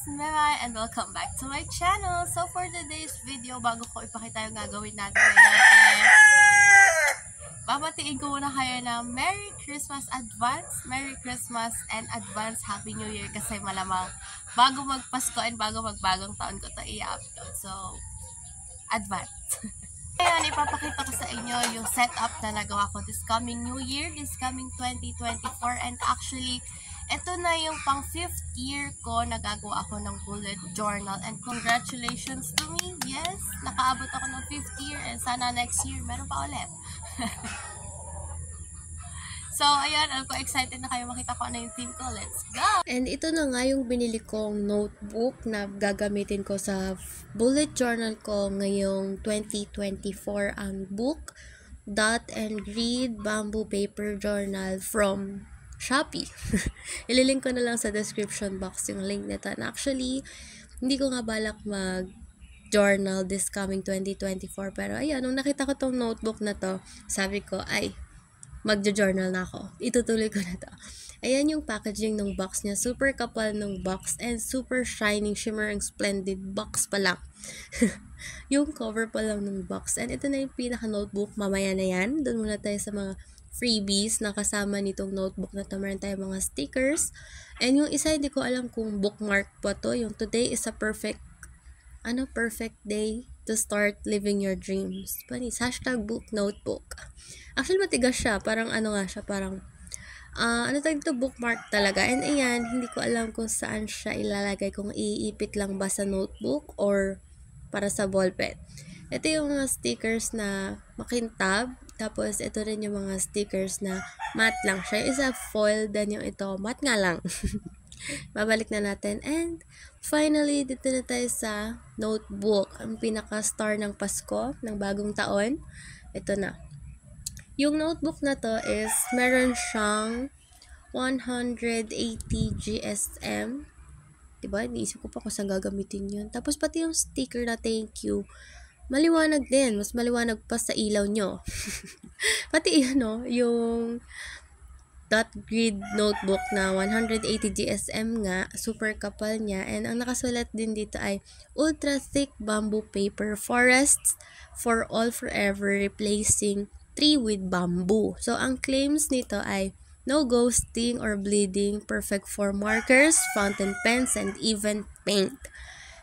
Memay and welcome back to my channel. So for today's video, bago ko ipakita yung gagawin natin ngayon, babatiin ko muna kayo ng Merry Christmas advance, Merry Christmas and advance Happy New Year kasi malamang bago magpasko and bago magbagong taon ko ito i-upload. So, advance. Ngayon, ipapakita ko sa inyo yung setup na nagawa ko this coming New Year, this coming 2024, and actually, ito na yung pang 5th year ko na gagawa ako ng bullet journal, and congratulations to me. Yes, nakaabot ako ng 5th year, and sana next year meron pa ulit. So, ayan, alam ko excited na kayo makita ko ano yung theme ko. Let's go! And ito na nga yung binili kong notebook na gagamitin ko sa bullet journal ko ngayong 2024. Ang book, Dot and Read Bamboo Paper Journal from Shopee. Ililink ko na lang sa description box yung link nito. And actually, hindi ko nga balak mag-journal this coming 2024. Pero ayan, nung nakita ko tong notebook na to, sabi ko, ay, magjo-journal na ako. Itutuloy ko na to. Ayan yung packaging ng box niya. Super kapal ng box and super shining, shimmering, splendid box pa lang. Yung cover pa lang ng box. And ito na yung pinaka-notebook. Mamaya na yan. Doon muna tayo sa mga freebies na kasama nitong notebook na to. Meron tayo mga stickers. And yung isa, hindi ko alam kung bookmark pa to. Yung today is a perfect day to start living your dreams. Panis, hashtag book notebook. Actually, matigas siya. Parang parang tawag ito, bookmark talaga. And ayan, hindi ko alam kung saan siya ilalagay. Kung iipit lang ba sa notebook or para sa ballpen. Ito yung mga stickers na makintab. Tapos, ito rin yung mga stickers na matte lang siya. Yung isa foil, then yung ito, matte nga lang. Babalik na natin. And, finally, dito na tayo sa notebook. Ang pinaka-star ng Pasko, ng bagong taon. Ito na. Yung notebook na to is, meron siyang 180 GSM. Diba? Iniisip ko pa kung saan gagamitin yun. Tapos, pati yung sticker na thank you. Maliwanag din. Mas maliwanag pa sa ilaw nyo. Pati yung dot grid notebook na 180 GSM nga, super kapal niya, and ang nakasulat din dito ay ultra thick bamboo paper forests for all forever, replacing tree with bamboo. So ang claims nito ay no ghosting or bleeding, perfect for markers, fountain pens, and even paint.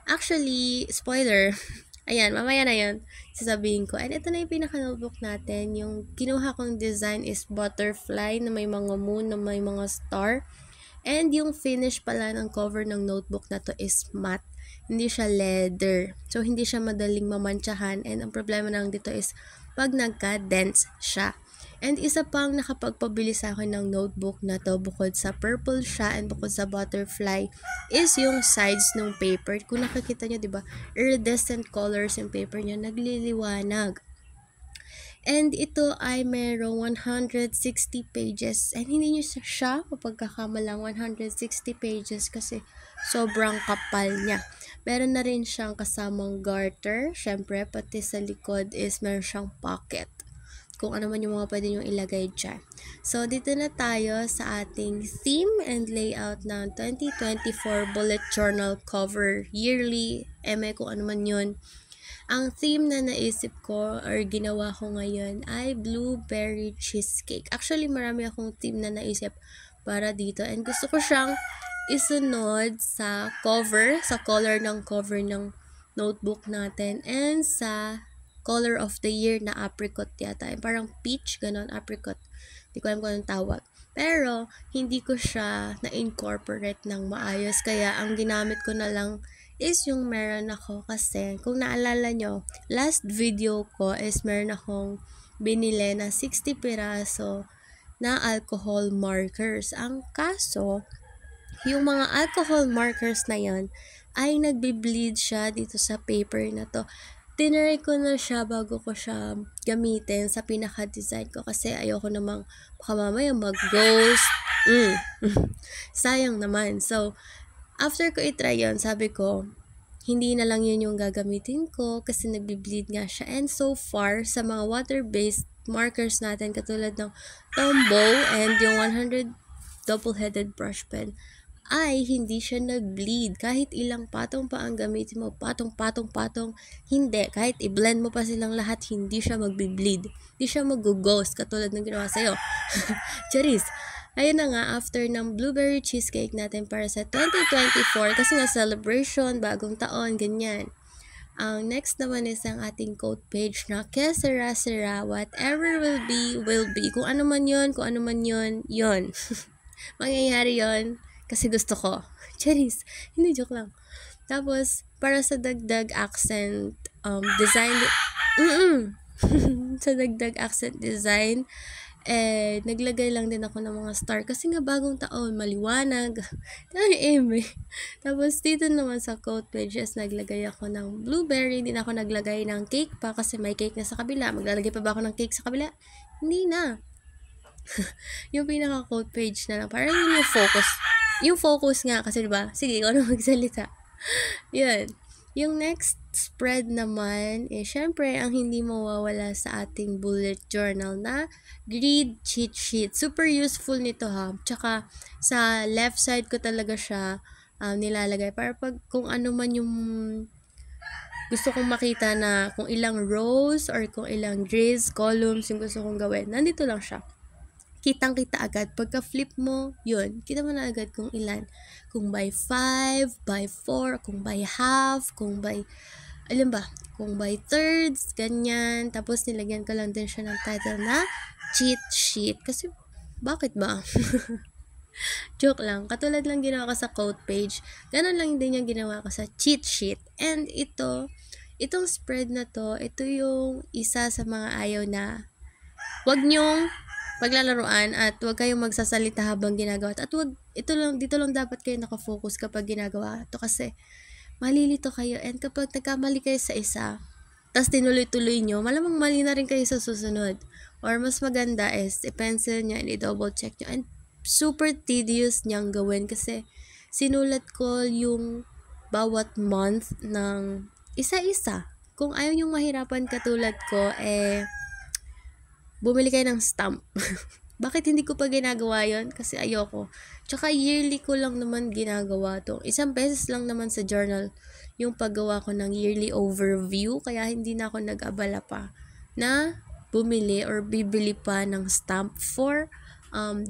Actually, spoiler, ayan, mamaya na yun, sasabihin ko. And ito na yung pinaka-notebook natin. Yung kinuha kong design is butterfly na may mga moon, na may mga star. And yung finish pala ng cover ng notebook na to is matte. Hindi siya leather. So, hindi siya madaling mamantsahan. And ang problema lang dito is pag nagka-dense siya. And isa pang nakapagpabili sa akin ng notebook na to, bukod sa purple siya and bukod sa butterfly, is yung sides ng paper. Kung nakikita nyo, diba, iridescent colors yung paper niya, nagliliwanag. And ito ay merong 160 pages. And hindi nyo siya mapagkakamalang 160 pages kasi sobrang kapal niya. Meron na rin siyang kasamang garter. Syempre, pati sa likod is meron siyang pocket. Kung ano man yung mga pwede nyo ilagay dyan. So, dito na tayo sa ating theme and layout ng 2024 bullet journal cover yearly, kung ano man yun. Ang theme na naisip ko or ginawa ko ngayon ay blueberry cheesecake. Actually, marami akong theme na naisip para dito. And gusto ko siyang isunod sa cover, sa color ng cover ng notebook natin, and sa color of the year na apricot yata. Parang peach, ganon, apricot. Hindi ko alam kung anong tawag. Pero, hindi ko siya na-incorporate ng maayos. Kaya, ang ginamit ko na lang is yung meron ako. Kasi, kung naalala nyo, last video ko is meron akong binili na 60 piraso na alcohol markers. Ang kaso, yung mga alcohol markers na yon ay nagbe-bleed siya dito sa paper na to. Tinry ko na siya bago ko siya gamitin sa pinaka-design ko kasi ayoko namang baka mamaya mag-ghost. Sayang naman. So, after ko itry yun, sabi ko, hindi na lang yun yung gagamitin ko kasi nagbe-bleed nga siya. And so far, sa mga water-based markers natin, katulad ng Tombow and yung 100 double-headed brush pen, ay hindi siya nag-bleed. Kahit ilang patong pa ang gamitin mo, patong, hindi. Kahit i-blend mo pa silang lahat, hindi siya magbi-bleed. Hindi siya mag-ghost katulad ng ginawa sa'yo. Charis! Ayun na nga, after ng blueberry cheesecake natin para sa 2024, kasi nga celebration, bagong taon, ganyan. Ang next naman is ang ating quote page na kesera-sera, whatever will be. Kung ano man yun, yun. Mangyayari yun kasi gusto ko. Charis, hindi, joke lang. Tapos, para sa dagdag accent design, sa dagdag accent design, naglagay lang din ako ng mga star kasi nga bagong taon, maliwanag. Tapos dito naman sa quote pages, naglagay ako ng blueberry, din ako naglagay ng cake pa kasi may cake na sa kabila. Maglalagay pa ba ako ng cake sa kabila? Hindi na. Yung pinaka quote page na lang, parang yun yung focus. Yung focus nga kasi diba? Sige, ikaw na magsalita. Yun. Yung next spread naman, syempre, ang hindi mawawala sa ating bullet journal na grid cheat sheet. Super useful nito ha. Tsaka, sa left side ko talaga siya nilalagay para pag kung ano man yung gusto kong makita na kung ilang rows or kung ilang grids, columns yung gusto kong gawin. Nandito lang siya. Kitang-kita agad. Pagka flip mo, yun, kita mo na agad kung ilan. Kung by 5, by 4, kung by half, kung by, alam ba, kung by thirds, ganyan. Tapos nilagyan ko lang din siya ng title na cheat sheet. Kasi, bakit ba? Joke lang. Katulad lang ginawa ko sa quote page. Ganon lang din yung ginawa ko sa cheat sheet. And itong spread na to, ito yung isa sa mga ayaw na wag nyong paglalaruan at huwag kayong magsasalita habang ginagawa. At wag, dito lang dapat kayo nakafocus kapag ginagawa ito kasi malilito kayo. And kapag nagkamali kayo sa isa, tas tinuloy-tuloy nyo, malamang mali na rin kayo sa susunod. Or mas maganda is, i-pencil nyo and i-double check nyo. And super tedious niyang gawin kasi sinulat ko yung bawat month ng isa-isa. Kung ayaw nyong mahirapan katulad ko, bumili kayo ng stamp. Bakit hindi ko pa ginagawa yon? Kasi ayoko. Tsaka yearly ko lang naman ginagawa to. Isang beses lang naman sa journal yung paggawa ko ng yearly overview. Kaya hindi na ako nag-abala pa na bumili or bibili pa ng stamp for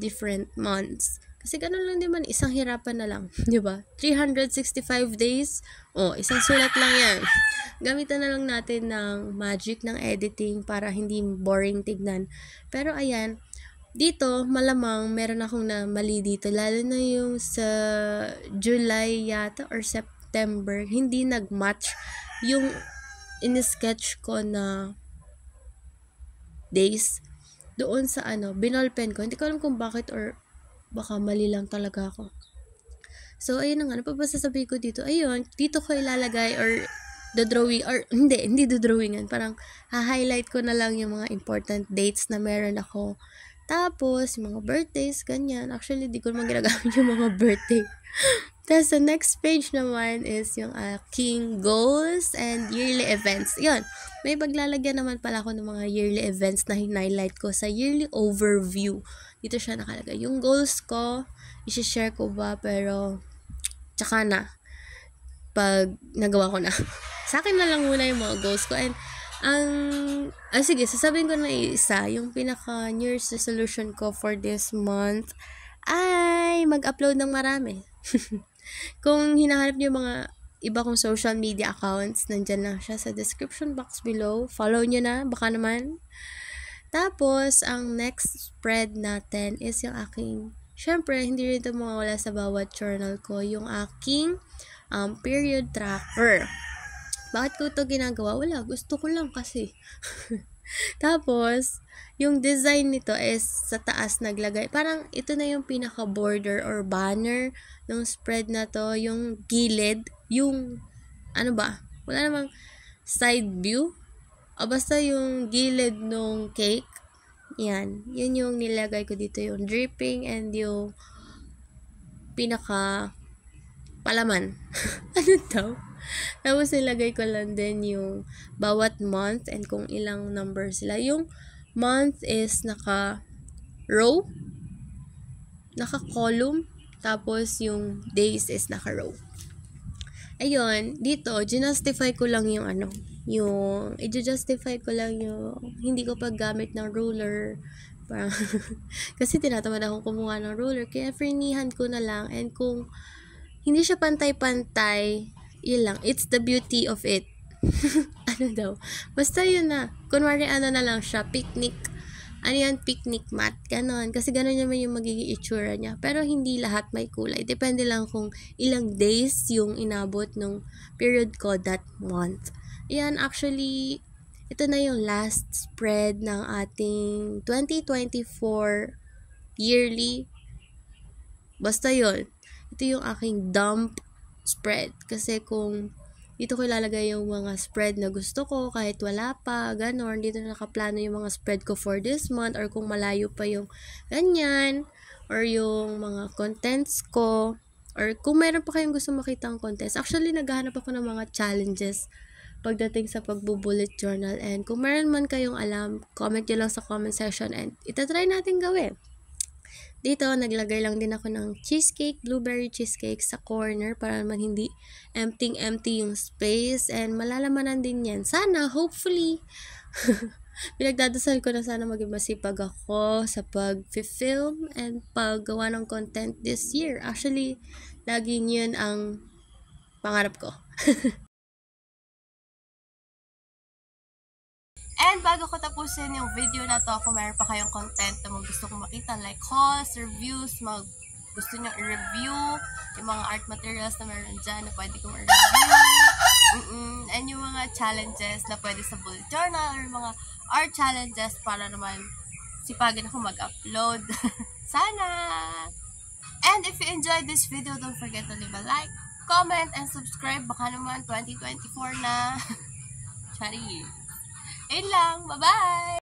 different months. Kasi ganun lang din man, isang hirapan na lang. Diba? 365 days. Isang sulat lang yan. Gamitan na lang natin ng magic ng editing para hindi boring tignan. Pero ayan, dito malamang meron akong na mali dito. Lalo na yung sa July yata or September, hindi nag-match yung in-sketch ko na days doon sa binolpen ko. Hindi ko alam kung bakit or baka mali lang talaga ako. So, ayun na nga. Ano pa ba sasabihin ko dito? Ayun, dito ko ilalagay or drawing or hindi drawingan. Parang ha-highlight ko na lang yung mga important dates na meron ako. Tapos, yung mga birthdays, ganyan. Actually, di ko naman ginagamit yung mga birthday. Tapos, the next page naman is yung aking goals and yearly events. Yun, may paglalagyan naman pala ako ng mga yearly events na highlight ko sa yearly overview. Dito siya nakalagay. Yung goals ko, isi-share ko ba, pero tsaka na. Pag nagawa ko na. Sa akin na lang muna yung mga goals ko. And, sige, sasabihin ko na isa. Yung pinaka New Year's resolution ko for this month ay mag-upload ng marami. Kung hinahanap niyo mga iba kong social media accounts, nandyan lang siya sa description box below. Follow nyo na, baka naman. Tapos, ang next spread natin is yung aking, syempre, hindi rin ito mawawala sa bawat journal ko, yung aking period tracker. Bakit ko ito ginagawa? Wala, gusto ko lang kasi. Tapos, yung design nito is sa taas naglagay. Parang ito na yung pinaka-border or banner ng spread na to. Yung gilid, yung, wala namang side view. Basta yung gilid nung cake. Yan. Yun yung nilagay ko dito. Yung dripping and yung pinaka palaman. Ano daw? Tapos nilagay ko lang din yung bawat month and kung ilang number sila. Yung month is naka-row, naka-column. Tapos, yung days is naka-row. Ayun, dito, ginustify ko lang yung i-justify ko lang yung hindi ko paggamit ng ruler. Parang, kasi tinatamad akong kumuha ng ruler, kaya freenihan ko na lang. And kung hindi siya pantay-pantay, yun lang, it's the beauty of it. Ano daw? Basta yun na. Kunwari na lang siya, picnic picnic mat, ganon. Kasi ganon naman yung magiging itsura niya. Pero hindi lahat may kulay. Depende lang kung ilang days yung inabot nung period ko that month. Yan, actually, ito na yung last spread ng ating 2024 yearly. Basta yun. Ito yung aking dump spread. Kasi kung dito ko ilalagay yung mga spread na gusto ko kahit wala pa, ganon. Dito na nakaplano yung mga spread ko for this month, or kung malayo pa yung ganyan, or yung mga contents ko, or kung meron pa kayong gusto makita ang contents. Actually, naghahanap ako ng mga challenges pagdating sa pagbo-bullet journal, and kung meron man kayong alam, comment nyo lang sa comment section and itatry natin gawin. Dito, naglagay lang din ako ng cheesecake, blueberry cheesecake sa corner para naman hindi empty yung space, and malalamanan din yan. Sana, hopefully, pinagdadasal ko na sana maging masipag ako sa pag-film and paggawa ng content this year. Actually, laging yun ang pangarap ko. And bago ko tapusin yung video na to, kung meron pa kayong content na gusto kong makita, like hauls, reviews, gusto nyo i-review, yung mga art materials na meron dyan na pwede kong i-review, and yung mga challenges na pwede sa bullet journal, or mga art challenges para naman sipagin ako mag-upload. Sana! And if you enjoyed this video, don't forget to leave a like, comment, and subscribe. Baka naman 2024 na. Chari. Ayun lang. Bye-bye!